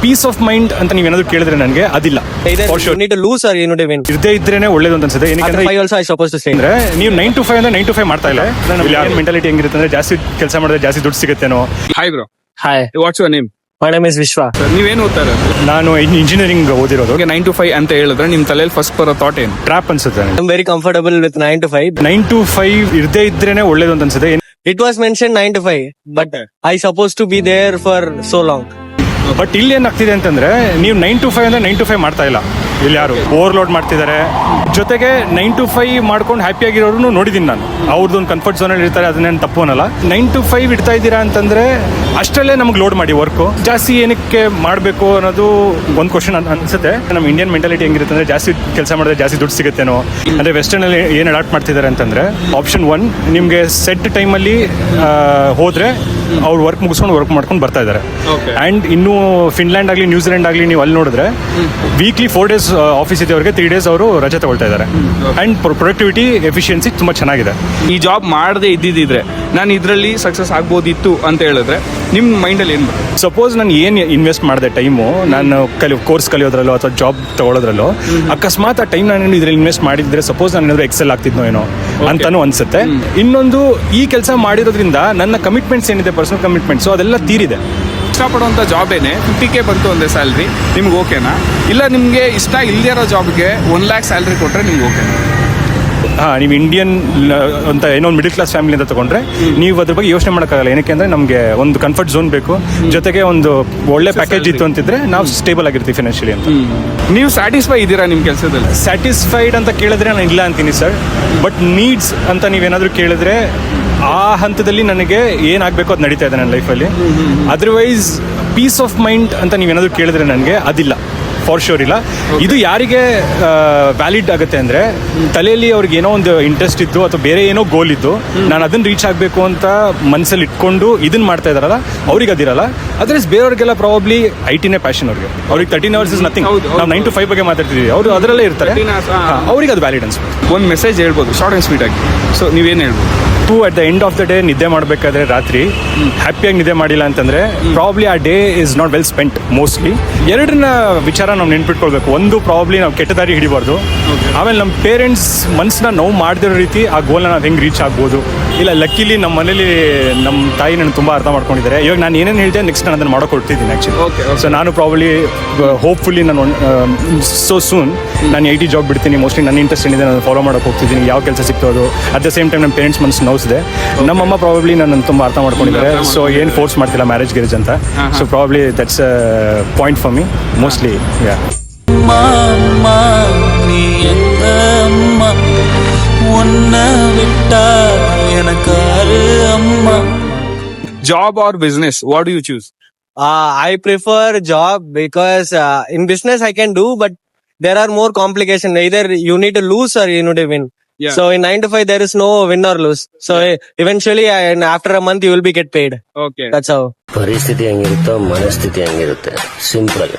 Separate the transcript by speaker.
Speaker 1: Piece of mind ಅಂತ ನೀವೇನಾದ್ರು ಕೇಳಿದ್ರೆ ನನಗೆ ಅದಿಲ್ಲ.
Speaker 2: Either
Speaker 1: For sure.
Speaker 2: you need to lose or you need to win.
Speaker 1: ಇರದೇ ಇದ್ರೇನೆ ಒಳ್ಳೇದು ಅಂತ ಅನ್ಸುತ್ತೆ.
Speaker 2: After
Speaker 1: ಏನಕ್ಕೆ
Speaker 2: 5 also I supposed to say.
Speaker 1: ಅಂದ್ರೆ ನೀವು 9 to 5 ಅಂದ್ರೆ 9 to 5 ಮಾಡ್ತಾ ಇಲ್ಲ. ನಮ್ಮ ಮೆಂಟಾಲಿಟಿ ಹೆಂಗಿರುತ್ತೆ ಅಂದ್ರೆ ಜಾಸ್ತಿ ಕೆಲಸ ಮಾಡಿದ್ರೆ ಜಾಸ್ತಿ ದುಡ್ಡು ಸಿಗುತ್ತೇನೋ.
Speaker 3: Hi bro,
Speaker 2: Hi,
Speaker 3: what's your name?
Speaker 2: my name is Vishwa.
Speaker 3: ನೀವೇನು ಓದ್ತಾರೆ?
Speaker 1: ನಾನು ಇಂಜಿನಿಯರಿಂಗ್ ಓದಿರೋದು.
Speaker 3: 9 to 5 ಅಂತ ಹೇಳಿದ್ರೆ ನಿಮ್ ತಲೆಯಲ್ಲಿ ಫಸ್ಟ್ ಬರೋ ಥಾಟ್ ಏನು?
Speaker 1: ಟ್ರ್ಯಾಪ್ ಅನ್ಸುತ್ತೆ.
Speaker 2: I'm very comfortable with 9 to 5.
Speaker 1: 9 to 5 ಇರದೇ ಇದ್ರೇನೆ ಒಳ್ಳೇದು ಅಂತ ಅನ್ಸುತ್ತೆ.
Speaker 2: It was mentioned 9 to 5, but I supposed to be there for so long.
Speaker 1: But ಇಲ್ಲಿ ಏನಾಗ್ತಿದೆ ಅಂತಂದ್ರೆ ನೀವು 9 to 5 ಅಂದ್ರೆ 9 to 5 ಮಾಡ್ತಾ ಇಲ್ಲ. ಇಲ್ಲಿ ಯಾರು ಓವರ್ಲೋಡ್ ಮಾಡ್ತಿದ್ದಾರೆ. ಜೊತೆಗೆ 9 to 5 ಮಾಡ್ಕೊಂಡು ಹ್ಯಾಪಿ ಆಗಿರೋರು ನೋಡಿದೀನಿ ನಾನು. ಅವ್ರದ್ದೊಂದು ಕಂಫರ್ಟ್ ಝೋನ್ ಅಲ್ಲಿ ಇರ್ತಾರೆ, ಅದನ್ನೇನು ತಪ್ಪು ಅನ್ನಲ್ಲ. 9 to 5 ಇಡ್ತಾ ಇದ್ದೀರಾ ಅಂತಂದ್ರೆ ಅಷ್ಟರಲ್ಲೇ ನಮ್ಗೆ ಲೋಡ್ ಮಾಡಿ ವರ್ಕು ಜಾಸ್ತಿ ಏನಕ್ಕೆ ಮಾಡಬೇಕು ಅನ್ನೋದು ಒಂದು ಕ್ವಶನ್ ಅನ್ಸುತ್ತೆ. ನಮ್ಮ ಇಂಡಿಯನ್ ಮೆಂಟಾಲಿಟಿ ಹೆಂಗಿರುತ್ತೆ ಅಂದ್ರೆ ಜಾಸ್ತಿ ಕೆಲಸ ಮಾಡಿದ್ರೆ ಜಾಸ್ತಿ ದುಡ್ಡು ಸಿಗುತ್ತೇನೋ. ಅಂದ್ರೆ ವೆಸ್ಟರ್ನ್ ಅಲ್ಲಿ ಏನು ಅಡಾಪ್ಟ್ ಮಾಡ್ತಿದ್ದಾರೆ ಅಂತಂದ್ರೆ ಆಪ್ಷನ್ 1 ನಿಮ್ಗೆ ಸೆಟ್ ಟೈಮಲ್ಲಿ ಹೋದ್ರೆ ಅವ್ರು ವರ್ಕ್ ಮುಗಿಸ್ಕೊಂಡು ವರ್ಕ್ ಮಾಡ್ಕೊಂಡು ಬರ್ತಾ ಇದ್ದಾರೆ. ಅಂಡ್ ಇನ್ನು ಫಿನ್ಲ್ಯಾಂಡ್ ಆಗಲಿ ನ್ಯೂಜಿಲೆಂಡ್ ಆಗಲಿ ನೀವು ಅಲ್ಲಿ ನೋಡಿದ್ರೆ ವೀಕ್ಲಿ 4 days ಆಫೀಸ್ ಇದೆ ಅವ್ರಿಗೆ, 3 days ಅವರು ರಜೆ ತಗೊಳ್ತಾ ಇದ್ದಾರೆ. ಅಂಡ್ ಪ್ರೊಡಕ್ಟಿವಿಟಿ ಎಫಿಷಿಯನ್ಸಿ ತುಂಬಾ ಚೆನ್ನಾಗಿದೆ.
Speaker 3: ಈ ಜಾಬ್ ಮಾಡದೆ ಇದ್ದಿದ್ರೆ ನಾನು ಇದರಲ್ಲಿ ಸಕ್ಸಸ್ ಆಗ್ಬೋದಿತ್ತು ಅಂತ ಹೇಳಿದ್ರೆ ನಿಮ್ ಮೈಂಡಲ್ಲಿ ಏನು ಬರುತ್ತೆ?
Speaker 1: ಸಪೋಸ್ ನಾನು ಏನು ಇನ್ವೆಸ್ಟ್ ಮಾಡಿದೆ ಟೈಮು, ನಾನು ಕೋರ್ಸ್ ಕಲಿಯೋದ್ರಲ್ಲೋ ಅಥವಾ ಜಾಬ್ ತಗೊಳ್ಳೋದ್ರಲ್ಲೋ ಅಕಸ್ಮಾತ್ ಆ ಟೈಮ್ ನಾನು ಇದ್ರಲ್ಲಿ ಇನ್ವೆಸ್ಟ್ ಮಾಡಿದ್ರೆ ಸಪೋಸ್ ನಾನು ಏನಾದ್ರು ಎಕ್ಸೆಲ್ ಆಗ್ತಿದ್ನೋ ಏನೋ ಅಂತಾನು ಅನ್ಸುತ್ತೆ. ಇನ್ನೊಂದು ಈ ಕೆಲಸ ಮಾಡಿರೋದ್ರಿಂದ ನನ್ನ ಕಮಿಟ್ಮೆಂಟ್ಸ್ ಏನಿದೆ, ಪರ್ಸನಲ್ ಕಮಿಟ್ಮೆಂಟ್ಸು ಅದೆಲ್ಲ ತೀರಿದೆ.
Speaker 3: ಇಷ್ಟಪಡುವಂಥ ಜಾಬೇನೆ 50K ಬಂತು ಒಂದೇ ಸ್ಯಾಲ್ರಿ, ನಿಮ್ಗೆ ಓಕೆನಾ? ಇಲ್ಲ ನಿಮಗೆ ಇಷ್ಟ ಇಲ್ಲದೇ ಇರೋ ಜಾಬ್ಗೆ 1 lakh ಸ್ಯಾಲ್ರಿ ಕೊಟ್ಟರೆ ನಿಮ್ಗೆ ಓಕೆನಾ?
Speaker 1: ನೀವು ಇಂಡಿಯನ್ ಅಂತ ಏನೋ ಒಂದು ಮಿಡಲ್ ಕ್ಲಾಸ್ ಫ್ಯಾಮಿಲಿ ಅಂತ ತಗೊಂಡ್ರೆ ನೀವು ಅದ್ರ ಬಗ್ಗೆ ಯೋಚನೆ ಮಾಡೋಕ್ಕಾಗಲ್ಲ. ಏನಕ್ಕೆ ಅಂದರೆ ನಮಗೆ ಒಂದು ಕಂಫರ್ಟ್ ಝೋನ್ ಬೇಕು, ಜೊತೆಗೆ ಒಂದು ಒಳ್ಳೆ ಪ್ಯಾಕೇಜ್ ಇತ್ತು ಅಂತಿದ್ರೆ ನಾವು ಸ್ಟೇಬಲ್ ಆಗಿರ್ತೀವಿ ಫಿನಾನ್ಷಿಯಲಿ ಅಂತ.
Speaker 3: ನೀವು ಸ್ಯಾಟಿಸ್ಫೈ ಇದ್ದೀರಾ ನಿಮ್ಮ ಕೆಲಸದಲ್ಲಿ?
Speaker 1: ಸ್ಯಾಟಿಸ್ಫೈಡ್ ಅಂತ ಕೇಳಿದ್ರೆ ನಾನು ಇಲ್ಲ ಅಂತೀನಿ ಸರ್. ಬಟ್ ನೀಡ್ಸ್ ಅಂತ ನೀವೇನಾದರೂ ಕೇಳಿದ್ರೆ ಆ ಹಂತದಲ್ಲಿ ನನಗೆ ಏನಾಗಬೇಕು ಅದು ನಡೀತಾ ಇದೆ ನನ್ನ ಲೈಫಲ್ಲಿ. ಅದರ್ವೈಸ್ ಪೀಸ್ ಆಫ್ ಮೈಂಡ್ ಅಂತ ನೀವೇನಾದರೂ ಕೇಳಿದ್ರೆ ನನಗೆ ಅದಿಲ್ಲ, ಫಾರ್ ಶೋರ್ ಇಲ್ಲ. ಇದು ಯಾರಿಗೆ ವ್ಯಾಲಿಡ್ ಆಗುತ್ತೆ ಅಂದರೆ ತಲೆಯಲ್ಲಿ ಅವ್ರಿಗೆ ಏನೋ ಒಂದು ಇಂಟ್ರೆಸ್ಟ್ ಇದ್ದು ಅಥವಾ ಬೇರೆ ಏನೋ ಗೋಲ್ ಇದ್ದು ನಾನು ಅದನ್ನು ರೀಚ್ ಆಗಬೇಕು ಅಂತ ಮನಸ್ಸಲ್ಲಿ ಇಟ್ಕೊಂಡು ಇದನ್ನು ಮಾಡ್ತಾ ಇದ್ದಾರಲ್ಲ ಅವ್ರಿಗೆ ಅದಿರಲ್ಲ. ಅದರ್ಸ್ ಬೇರೆಯವ್ರಿಗೆಲ್ಲ ಪ್ರಾಬಬ್ಲಿ IT ಪ್ಯಾಷನ್ ಅವ್ರಿಗೆ 13 hours ಇಸ್ ನಥಿಂಗ್. ನಾವು 9 to 5 ಬಗ್ಗೆ ಮಾತಾಡ್ತಿದ್ದೀವಿ, ಅವರು ಅದರಲ್ಲೇ ಇರ್ತಾರೆ, ಅವ್ರಿಗೆ ಅದು ವ್ಯಾಲಿಡ್ ಅನ್ಸ್ಬೋದು.
Speaker 3: ಒಂದು ಮೆಸೇಜ್ ಹೇಳ್ಬೋದು ಶಾರ್ಟ್ ಆ್ಯಂಡ್ ಸ್ವೀಟ್ ಆಗಿ, ಸೊ ನೀವೇನು ಹೇಳ್ಬೋದು?
Speaker 1: At the end of the day ನಿದ್ದೆ ಮಾಡಬೇಕಾದ್ರೆ ರಾತ್ರಿ ಹ್ಯಾಪಿಯಾಗಿ ನಿದ್ದೆ ಮಾಡಿಲ್ಲ ಅಂತಂದರೆ ಪ್ರಾಬ್ಲಿ ಆ day is not well spent. Mostly ಎರಡನ್ನ ವಿಚಾರ ನಾವು ನೆನ್ಪಿಟ್ಕೊಳ್ಬೇಕು. ಒಂದು ಪ್ರಾಬ್ಲಿ ನಾವು ಕೆಟ್ಟ ದಾರಿ ಹಿಡಿಬಾರ್ದು. ಆಮೇಲೆ ನಮ್ಮ ಪೇರೆಂಟ್ಸ್ ಮನಸ್ಸನ್ನ ನೋವು ಮಾಡದಿರೋ ರೀತಿ ಆ ಗೋಲ್ನ ನಾವು ಹೆಂಗೆ ರೀಚ್ ಆಗ್ಬೋದು. ಇಲ್ಲ ಲಕ್ಕಿಲಿ ನಮ್ಮ ಮನೇಲಿ ನಮ್ಮ ತಾಯಿ ನಾನು ತುಂಬ ಅರ್ಥ ಮಾಡ್ಕೊಂಡಿದ್ದಾರೆ. ಇವಾಗ ನಾನು ಏನೇನು ಹೇಳಿದೆ ನೆಕ್ಸ್ಟ್ ನಾನು ಅದನ್ನು ಮಾಡೋಕೊಡ್ತಿದ್ದೀನಿ ಆ್ಯಕ್ಚುಲಿ. ಸೊ ನಾನು ಪ್ರಾಬ್ಲಿ ಹೋಪ್ಫುಲಿ ನಾನು ಸೋ ಸೂನ್ ನಾನು IT ಜಾಬ್ ಬಿಡ್ತೀನಿ. ಮೋಸ್ಟ್ಲಿ ನನ್ನ ಇಂಟ್ರೆಸ್ಟ್ ಏನಿದೆ ನಾನು ಫಾಲೋ ಮಾಡೋಕೆ ಹೋಗ್ತಿದ್ದೀನಿ. ಯಾವ ಕೆಲಸ ಸಿಗ್ತೋದು ಅಟ್ ದ ಸೇಮ್ ಟೈಮ್ ನಮ್ಮ ಪೇರೆಂಟ್ಸ್ ಮನಸ್ಸು ನೋವಿಸಿದೆ. ನಮ್ಮಮ್ಮ ಪ್ರಾಬಬ್ಲಿ ನನ್ನನ್ನು ತುಂಬ ಅರ್ಥ ಮಾಡ್ಕೊಂಡಿದ್ದಾರೆ. ಸೊ ಏನು ಫೋರ್ಸ್ ಮಾಡ್ತಿಲ್ಲ ಮ್ಯಾರೇಜ್ ಗಿರೇಜ್ ಅಂತ. So probably that's a point for me mostly. Yeah
Speaker 3: Job or business, what do you choose?
Speaker 2: I prefer job because in business I can do, but there are more complications. Either you need to lose or you need to win.
Speaker 3: Yeah.
Speaker 2: So in 9 to 5 there is no win or lose. So eventually after a month you will be get paid.
Speaker 3: Okay.
Speaker 2: That's how.
Speaker 4: ಪರಿಸ್ಥಿತಿ ಹೆಂಗಿರುತ್ತೋ ಮನಸ್ಥಿತಿ ಹೆಂಗಿರುತ್ತೆ, simple.